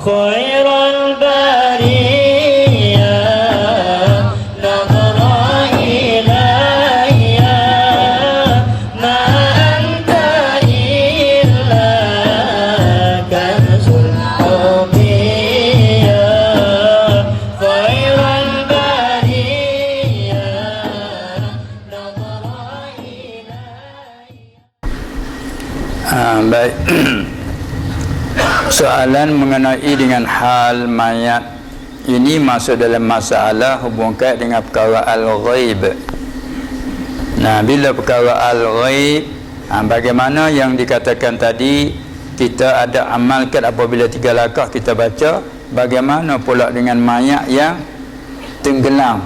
خير البرية نظر إلي ما أنت إلا كنز الحبية خير البرية نظر إلي. Baik. Soalan mengenai dengan hal mayat ini masuk dalam masalah hubungkan dengan perkara al-ghaib. Nah, bila perkara al-ghaib, bagaimana yang dikatakan tadi, kita ada amalkan apabila 3 langkah kita baca. Bagaimana pula dengan mayat yang tenggelam,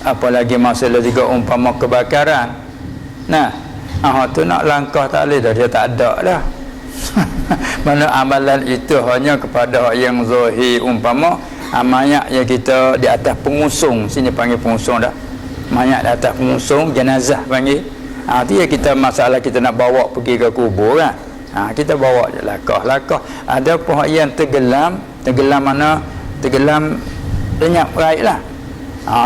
apalagi masalah juga umpama kebakaran. Nah, tu nak langkah tak boleh dah, dia tak ada dah. Mana amalan itu hanya kepada yang zahir, umpama mayat yang kita di atas pengusung, sini panggil pengusung dah, mayat di atas pengusung, jenazah panggil. Itu ya kita masalah kita nak bawa pergi ke kubur kan. Kita bawa je lakah. Ada pihak yang tenggelam mana? Tenggelam lenyap raib lah.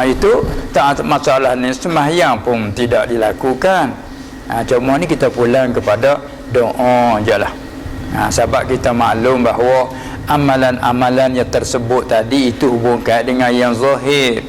Itu tak masalah ni, sembahyang pun tidak dilakukan. Cuma ni kita pulang kepada doa je lah. Sebab kita maklum bahawa amalan-amalan yang tersebut tadi itu hubungkan dengan yang zahir.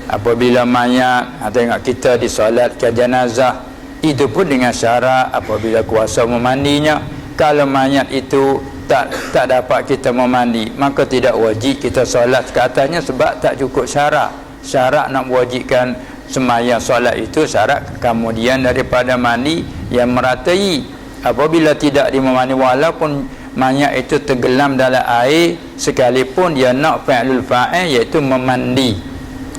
Apabila mayat, tengok kita disolatkan jenazah, itu pun dengan syarat apabila kuasa memandinya. Kalau mayat itu tak dapat kita memandi, maka tidak wajib kita solat ke atasnya sebab tak cukup syarat. Syarat nak wajibkan sembahyang solat itu syarat kemudian daripada mandi yang meratai. Apabila tidak dimandi, walaupun mayat itu tenggelam dalam air, sekalipun dia nak fa'lul fa'il, iaitu memandi.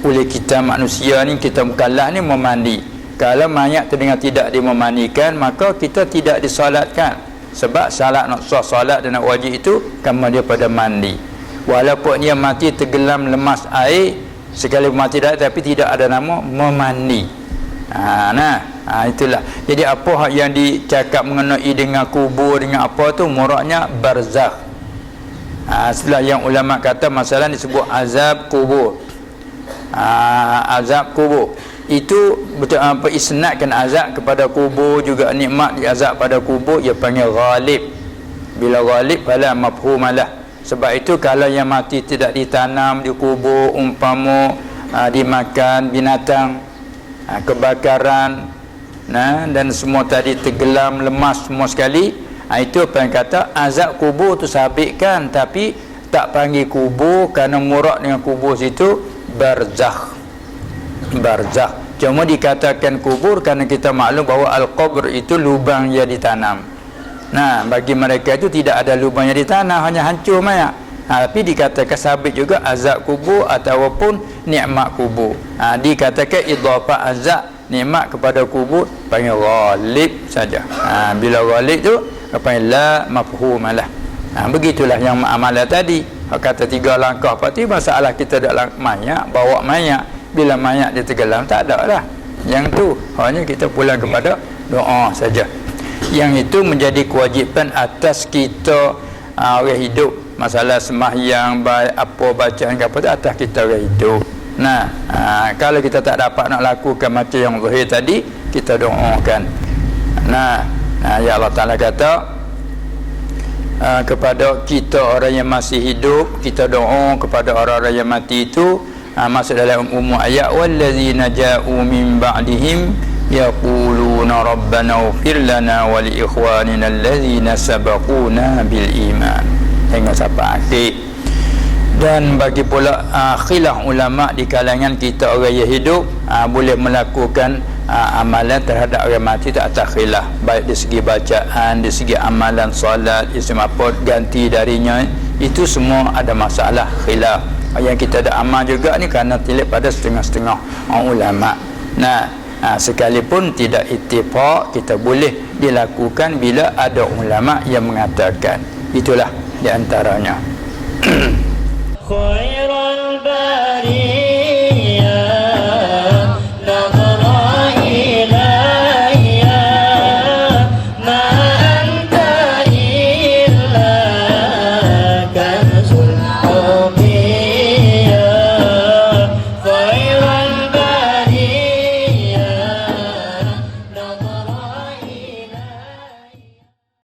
Oleh kita manusia ni, kita mukallaf ni memandi. Kalau mayat itu dengan tidak dimemandikan, maka kita tidak disolatkan. Sebab syarat nak sah solat dan nak wajib itu kemudian pada mandi. Walaupun dia mati tenggelam lemas air, sekalipun mati dah, tapi tidak ada nama memandi. Itulah. Jadi apa yang dicakap mengenai dengan kubur, dengan apa tu, muraknya barzakh. Setelah yang ulama kata masalah disebut azab kubur. Azab kubur itu betul apa isnadkan azab kepada kubur, juga nikmat diazab pada kubur, ia panggil ghalib. Bila ghalib fala mafhumalah. Sebab itu kalau yang mati tidak ditanam di kubur, umpama dimakan binatang, kebakaran, dan semua tadi tenggelam, lemas semua sekali, itu apa yang kata azab kubur tu sabitkan, tapi tak panggil kubur kerana murak dengan kubur situ barzakh. Cuma dikatakan kubur kerana kita maklum bahawa al-qabr itu lubang yang ditanam. Bagi mereka itu tidak ada lubang yang ditanam, hanya hancur mayat. Tapi dikatakan sabit juga azab kubur ataupun nikmat kubur. Dikatakan idhafah azab nikmat kepada kubur panggil ghalib saja. Bila ghalib tu panggil la mafhumalah. Begitulah yang amalan tadi. Kata 3 langkah, pasti masalah kita dalam mayat, bawa mayat. Bila mayat dia tenggelam, tak ada lah. Yang tu hanya kita pulang kepada doa saja. Yang itu menjadi kewajipan atas kita orang hidup. Masalah sembahyang, apa bacaan ke apa tu atas kita orang hidup. Kalau kita tak dapat nak lakukan macam yang zahir tadi, kita doakan. Ya Allah Ta'ala kata kepada kita orang yang masih hidup, kita doa kepada orang-orang yang mati itu. Masuk dalam umum ayat, wallazina ja'u min ba'dihim yaquluna rabbana ighfir lana wa li ikhwanina allazina sabaquna bil iman. Hingga sampai akhir. Dan bagi pula khilaf ulama di kalangan kita orang yang hidup, boleh melakukan amalan terhadap orang mati tak atas khilaf, baik dari segi bacaan, dari segi amalan solat, isim apa ganti darinya, itu semua ada masalah khilaf. Yang kita ada amal juga ni kerana tilik pada setengah-setengah ulama. Sekalipun tidak ittifaq, kita boleh dilakukan bila ada ulama yang mengatakan. Itulah di antaranya.